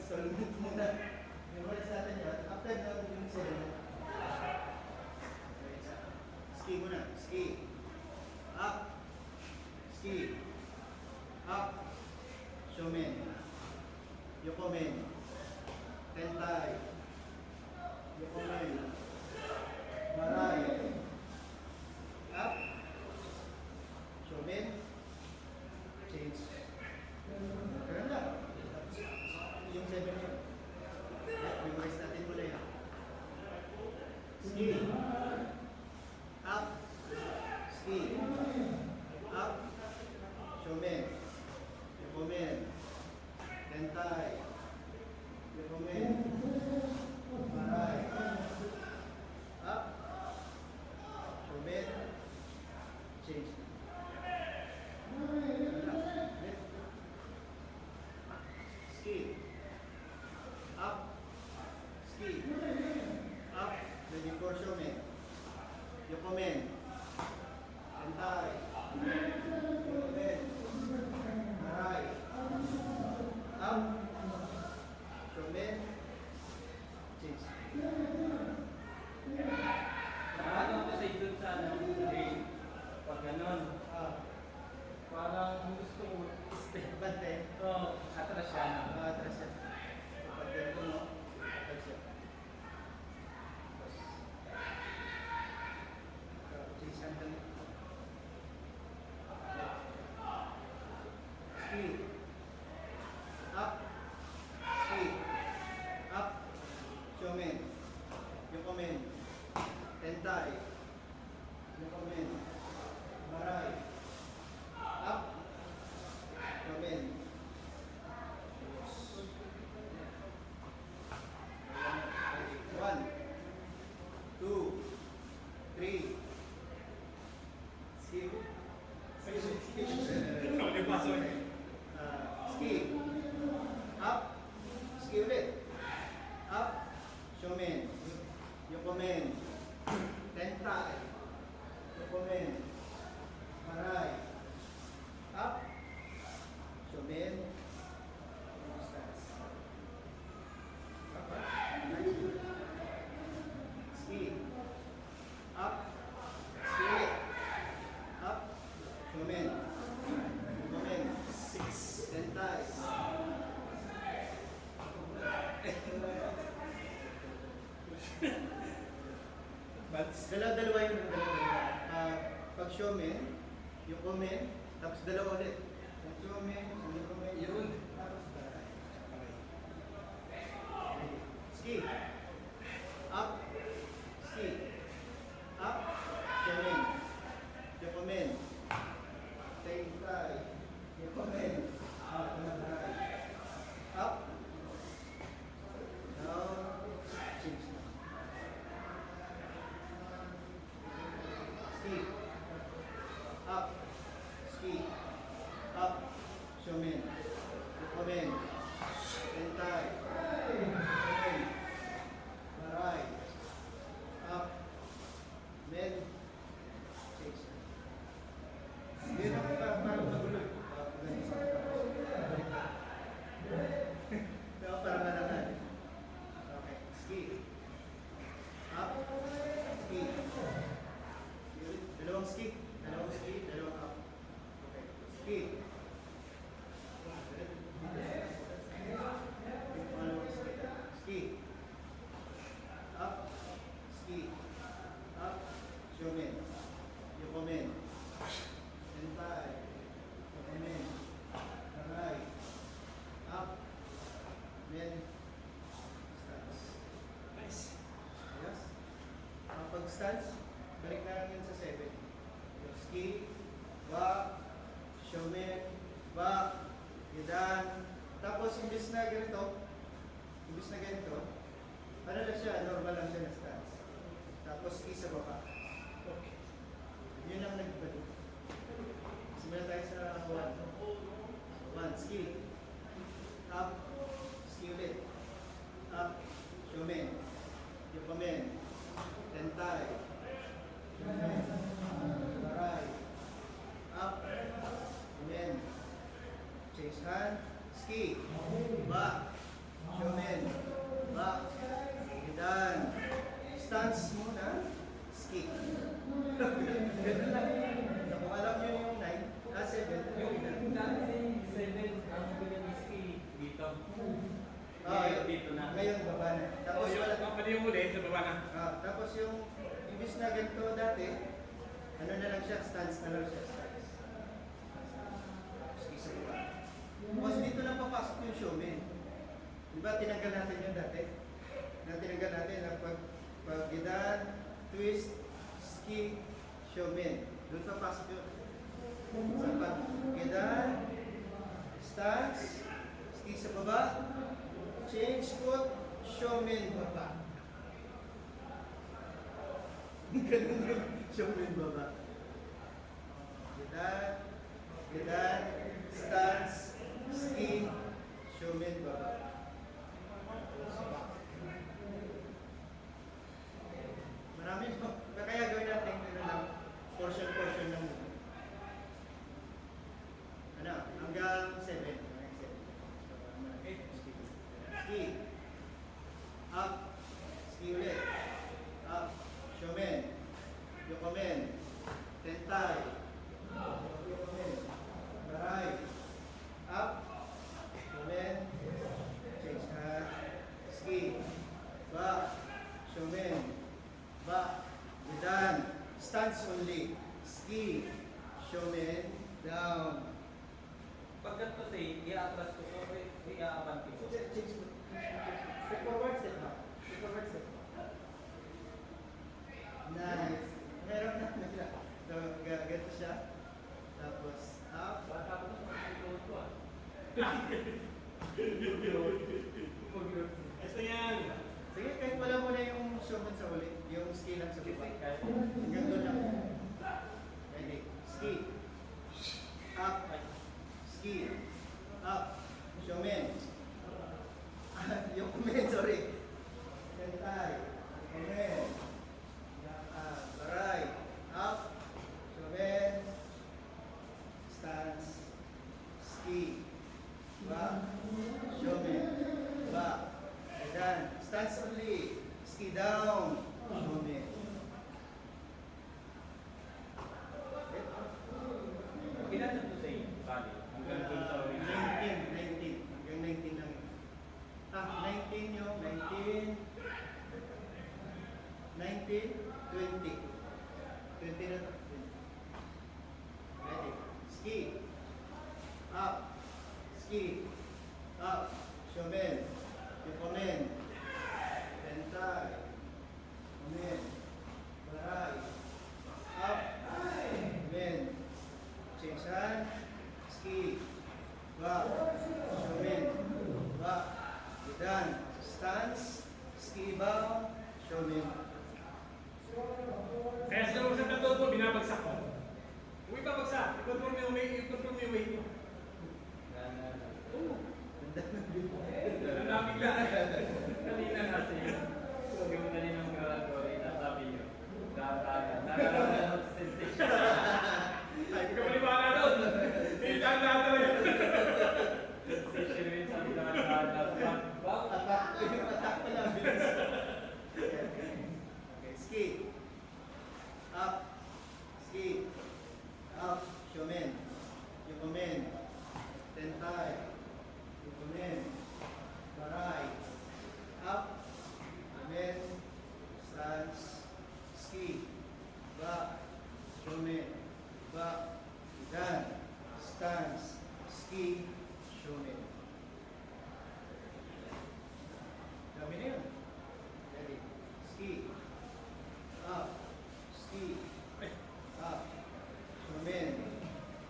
Solid muna. Memorize natin yan. After na yung sila. Ski muna. Ski. Up. Ski. Up. Shomen. Yokomen. Tentai. Yokomen. Marai. Up. Shomen. Change. Kaya na. Yung 7 yun. Memorize natin muna yan. Ski. Up. Ski. Up. Shomen. Yokomen. Tentai. Yokomen. Marai. Up. Shomen. Change. Ski. Up. Ski. Up. Ready for Shomen. Yokomen. Tentai. Yokomen. Marai. Up. Shomen. Change. Ano ko sa idol sa pag ganon, parang gusto ko step. Bante. Atras siya na. Atras siya. Kapag ganito, no? Atras siya. Change handle. Ski. Up. Ski. Up. Shomen. Yokomen. Tentai. Yokomen. Marai. Up. Shomen. One. Two. Three. Ski. Ski. Up. Ski ulit. Up. Shomen. Yokomen. Tentai. Yokomen. Marai. Up. Shomen. Stance. Ski. Up. Ski ulit. Up. Shomen. Yokomen. Tentai. Dalawa yung pag Shomen, Yokomen, tapos dalawa ulit. Pag Shomen, Yokomen, yun. Tapos ski. Up. Ski. Up. Shomen. Yokomen. Tentai. Yokomen. Up. Down. Change. Ski. Up. Ski. Up. Shomen. Yokomen. Tentai. Yokomen. Marai. Up. Men. Change. Hindi na parang magulo. Pero parang naman. Okay. Ski. Up. Ski. Dalawang ski. Dalawang ski. Dalawang up. Okay. Ski. Dalawang ski. Ski. Up. Ski. Up. Shomen. Yokomen. Tentai. Yokomen. Marai. Up. Men. Stance. Nice. Yes. Pag stance, balik na lang yun sa 7. Yung ski, back, shomen, back, gidan. Tapos, imbis na ganito, ano lang siya, normal lang siya na stance. Tapos, ski sa baba. Okay. Yun ang nagbalik. Simula tayo sa 1. 1, ski. Up, ski ulit. Up, shomen. Yokomen. Tentai. Shomen. Marai. Up. Shomen. Change hand. Ski. Back. Shomen. na lang siya, stance na lang siya, stance. Ski sa baba. Tapos dito na papasok yung showman. Di ba tinanggal natin yun dati? Tinanggal natin ang pag-gidaan, twist, ski, showman. Doon papasok yun. Sa pag-gidaan, stance, ski sa baba, change foot, showman baba. Ganun yung showman baba. Gidaan, stance, ski, showman baba. Marami po. Kaya gawin natin portion ng ano, hanggang 7. Ski. Up. Ski ulit. Up. Showman. Yokomen. Tentay. Yokomen. Baray. Up. Showman. Change hand. Ski. Back. Showman. Back. Gidaan. Stance only. Ski. Showman. Down. Pagkat po say, i-atras ko po, i-abanti ko. Change mo. Step forward, step back. Step forward, step back. Nice. Meron na. So, ganito siya. Tapos, up. Bata ko na, mag-load ko ah. Ito yan. Sige, kahit wala mo na yung showman sa ulit. Yung ski lang sa baba. Hanggang doon lang. Ready. Ski. Up. Ski. Up. Showman. Yung comment, sorry. Tentay. Comment. Baray. Up. Showman. Stance. Ski. Back. Showman. Back. Then, stance only. Ski down. Showman. Ilan na po say, bali? Hanggang dun sa ulit. 19. Hanggang 19 lang. 19 yung 19. 19, 20. 20 na to. Ready. Ski. Up. Ski. Up. Showman. Yokomen. Tentay. Yokomen. Baray. Up. Yokomen. Change hand. Ski. Back. Showman. Back. Gidaan. Stance. Ski bow. Showman. Kaya sa mga sa tato mo, binabagsak ko. Kung ibabagsak, i-control mo yung weight mo. Oo. Nabigla. Kanina kasi, yung kaninang graduate, nasabi nyo, nakakalaman sa sensation. Hindi ka maniwala doon. Hindi ka nata rin. Sensation rin sabi na nakakalaman. Wow! Attack. Yung attack pa lang. Bilis. Okay. Ski. Up. Ski. Up. Showman. Yokomen. Tentay. Yokomen. Baray. Up. Yokomen. Stance. Ski. Back. Showman. Back. Gidaan. Stance. Ski. Showman. Dami na yun. Ready. Ski. Up. Ski. Up. Showman.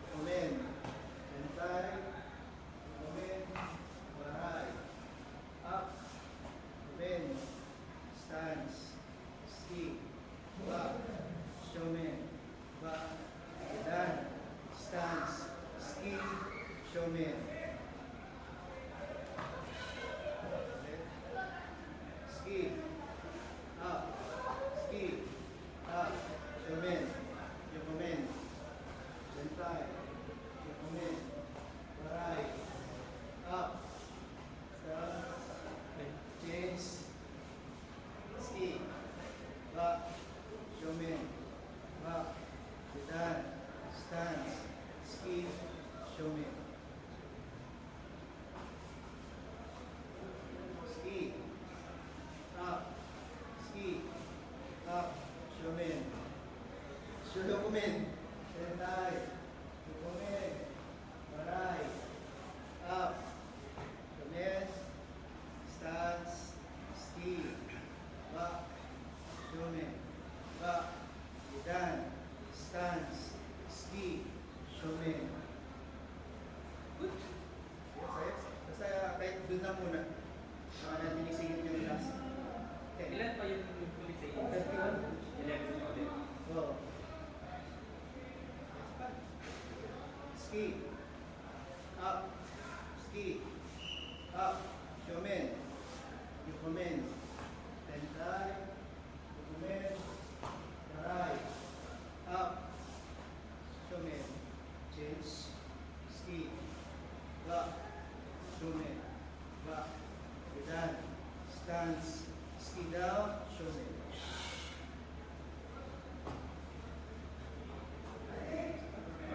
Yokomen. Tentay. Yokomen. Baray. Up. Yokomen. Stance. Ski. Back. Showman. Back. Gidaan. Stance. Ski. Showman. Ski. Up. Ski. Up. Showman. Yokomen. Tentay. Yokomen. Baray. Up. Stance. Change. Ski. Back. Showman. Back. Gidaan. Stance. Ski. Showman. Ski. Up. Ski. Up. Showman. Showman. Tentay. Yukumin. Baray. Up. Shumen. Stance. Ski. Back. Shumen. Back. Idan. Stance. Ski. Shumen. Good. Yes, ayos. Basta kahit doon na muna. Saka natin isingit yung last. Okay. Ilan pa yung tuloy sa inyo? 31. 11 ulit. Go. Ski. Up. Ski. Up. Shumen. Yukumen. Tentay. Yukumen. Baray. Up. Shumen. Change. Ski. Back. Shumen. Back. Idan. Stance. Ski down. Shumen.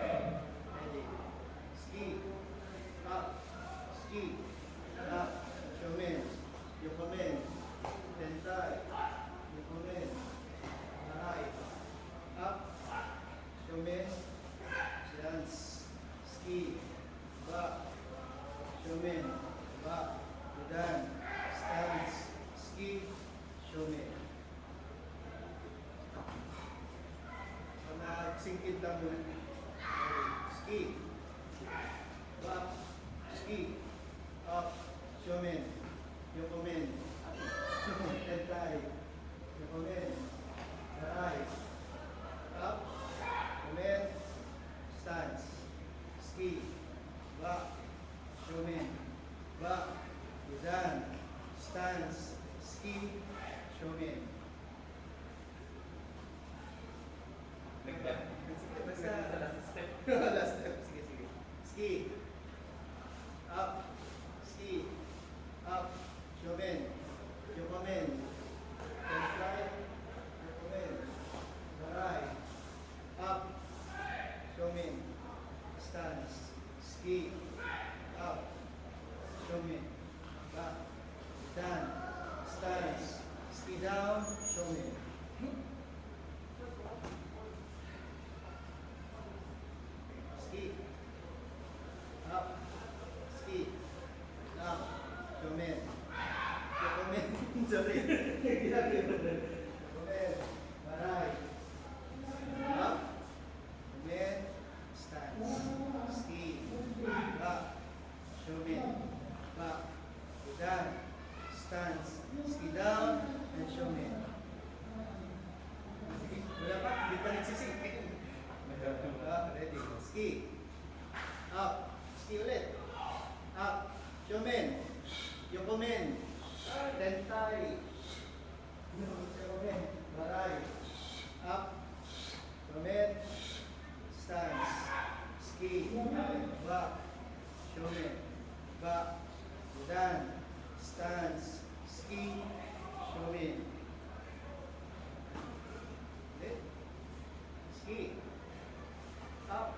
Ready. Ski. Up. Ski. Up. Shumen. Yukumen. Tentay. Yukumen. Baray. Up. Shumen. Stance. Ski. Back. Shumen. Back. Idan. Stance. Ski. Shumen. Singkit lang muna. Ski. Back. Ski. Up. Shumen. Yukumen. Tentay. Yukumen. Baray. Up. Shumen. Stance. Ski. Back. Shumen. Back. Idan. Stance. Ski. Shumen. Nagba. Sige, Basta basta. sa last step. Last step. Sige, sige. Ski. Up. Ski. Up. Shumen. Yukumen. Tentay. Yukumen. Baray. Up. Shumen. Stance. Ski. Up. Shumen. Back. Down. Stance. Ski down. Shumen. Ski. Up. Ski. Up. Shumen. Yukumen. Sorry. Yukumen. Baray. Up. Shumen. Stance. Ski. Up. Shumen. Back. Down. Stance. Ski down. And shumen. Sige. Wala pa. Hindi pa nagsising. Ready. Ski. Up. Ski ulit. Up. Shumen. Yukumen. Tentay. Yukumen. Baray. Up. Shumen. Stance. Ski. Back. Shumen. Back. Idan. Stance. Ski. Shumen. Okay. Ski. Up.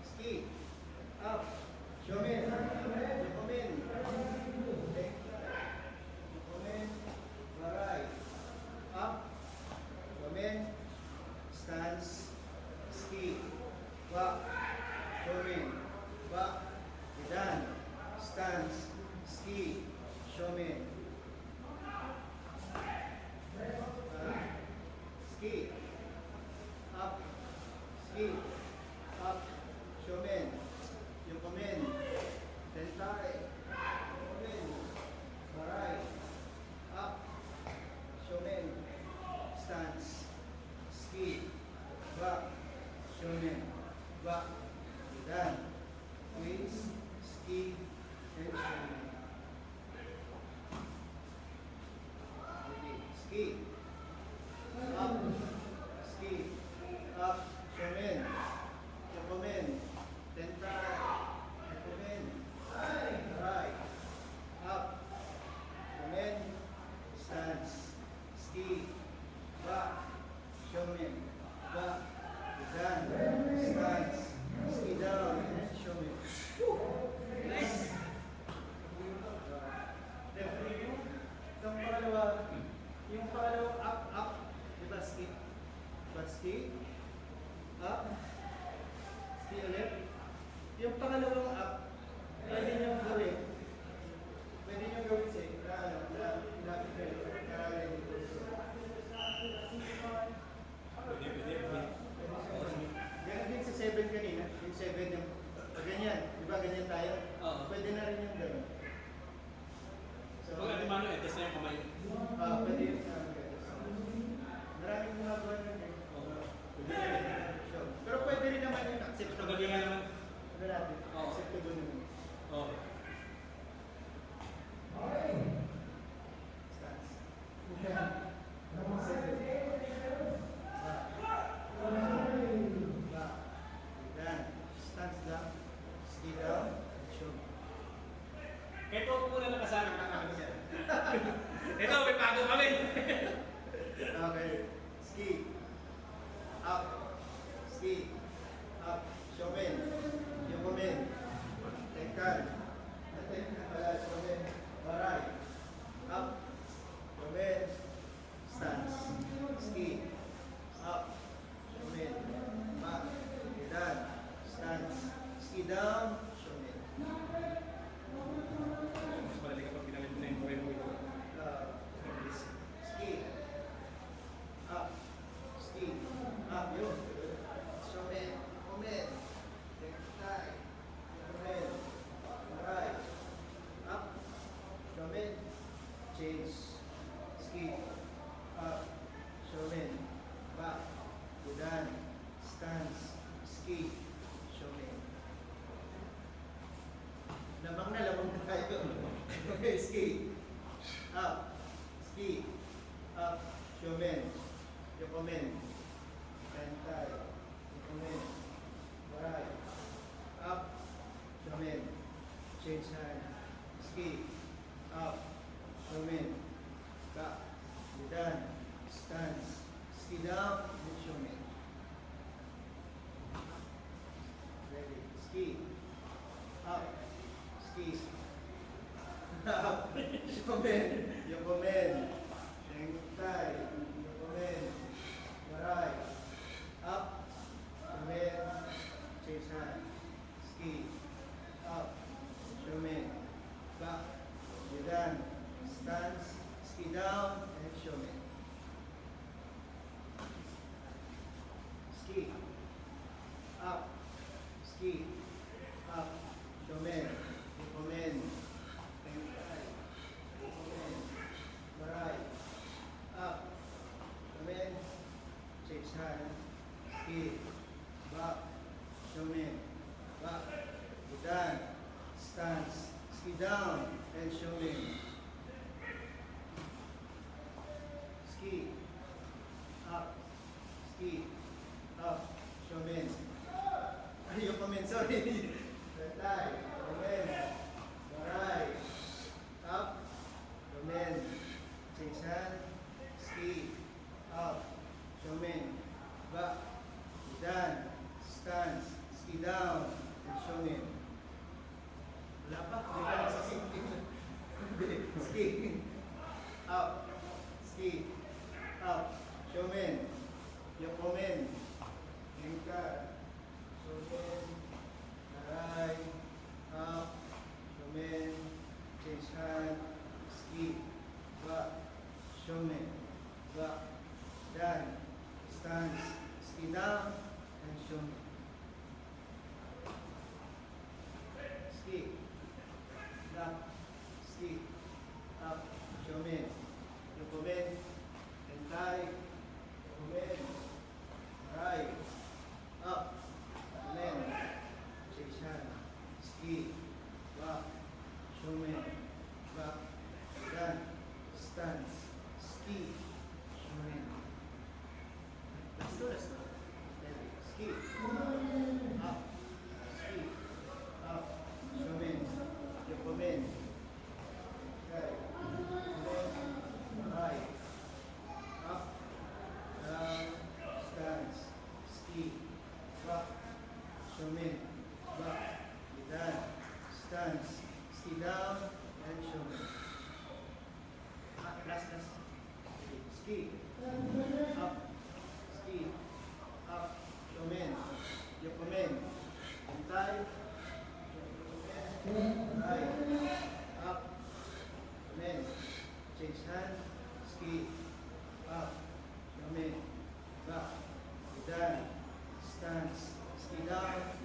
Ski. Up. Shumen. Yukumen. Yukumen. Baray. Up. Shumen. Stance. Ski. Back. Shumen. Back. Idan. Stance. Ski. Shumen. Ski. Up. Ski. Up. Shumen. Yukumen. Tentay. Yukumen. Baray. Up. Shumen. Stance. Ski. Back. Shumen. Back. Idan. Twins. Ski. And shumen. Ski. Up. Ski. Up. Shumen. Yukumen. Tentay. Yukumen. Baray. Up. Shumen. Stance. Ski. Back. Shumen. Back. Idan. Stance. Ski down. And shumen. Nice. Yung pangalawang up, pwede niyong gawin. Pwede niyong gawin sa ilapit kayo. Ganyan din sa 7 kanina. Yung 7 yung ganyan. Di ba ganyan tayo? Oo. Pwede na rin yung gano'n. So, Pag alimano, test na yung kamay. pwede yung maraming gumagawa nun eh. Pwede na rin. Sure. Pero pwede rin naman yung acceptable. Pagalingan naman. Ano natin? Oo. Acceptable naman. Oo. Stance. Yan. Stance lang. Ski down. Sure. Ito po muna nakasama ng kami siya. Ito, may bago kami. Okay. Ski. Up. Ski. Up. Showman. Yokomen. Tenkan. Showman. Baray. Up. Showman. Stance. Ski. Up. Showman. Back. Gedan. Stance. Ski down. Showman. Mas malali kapag pinalit mo na yung buhay mo ito. Ski. Up. Ski. Up. Yun. Showman. Comment. Tektay. Comment. Right. Up. Showman. Change. Ski. Up. Showman. Back. Gudan. Stance. Ski. Showman. Lamang na tayo. Okay, ski. Up. Ski. Up. Showman. Yokomen. Kentay. Yokomen. Baray. Up. Showman. Change hand. Ski. Up. Showman. Back. Gudan. Stance. Ski down. And showman. Ready. Ski. Up. Ski. Up. Yokomen. Yokomen. Kentay. Yokomen. Baray. Up. Showman. Change hand. Ski. Up. Showman. Back. Gudan. Stance. Ski down. And showman. Ski. Up. Ski. Up. Showman. Yokomen. Kentay. Yokomen. Baray. Up. Showman. Change hand. Ski. Back. Showman. Back. Gudan. Stance. Ski down. And showman. Ski. Up. Ski. Up. Showman. Yokomen, sorry. Retay. Yokomen. Baray. Up. Yokomen. Change hand. Ski. Up. Showman. Back. Gudan. Stance. Ski down. And showman. Wala pa. Gudan sa ski. Ski. Up. Ski. Up. Showman. Yokomen. Lingkar. Showman. Baray. Up. Showman. Change hand. Ski. Back. Showman. Back. Dan. Stance. Ski down. And showman. Ski. Up. Ski. Up. Showman. Yokomen. Kentay. Yokomen. Right. Up. Yokomen. Change hand. Ski. Back. Showman. Back. Dan. Stance. Ski. Showman. Let's do this. Ski. Up. Ski. Up. Showman. Yokomen. Okay. Yokomen. Right. Up. Down. Stance. Ski. Back. Showman. Back. Down. Stance. Ski down. And showman. Last. Ski. Up. Ski. Up. Showman. Yokomen. Kentay. Right. Up. Amen. Change hand. Ski. Up. Amen. Back. Down. Stance. Ski down.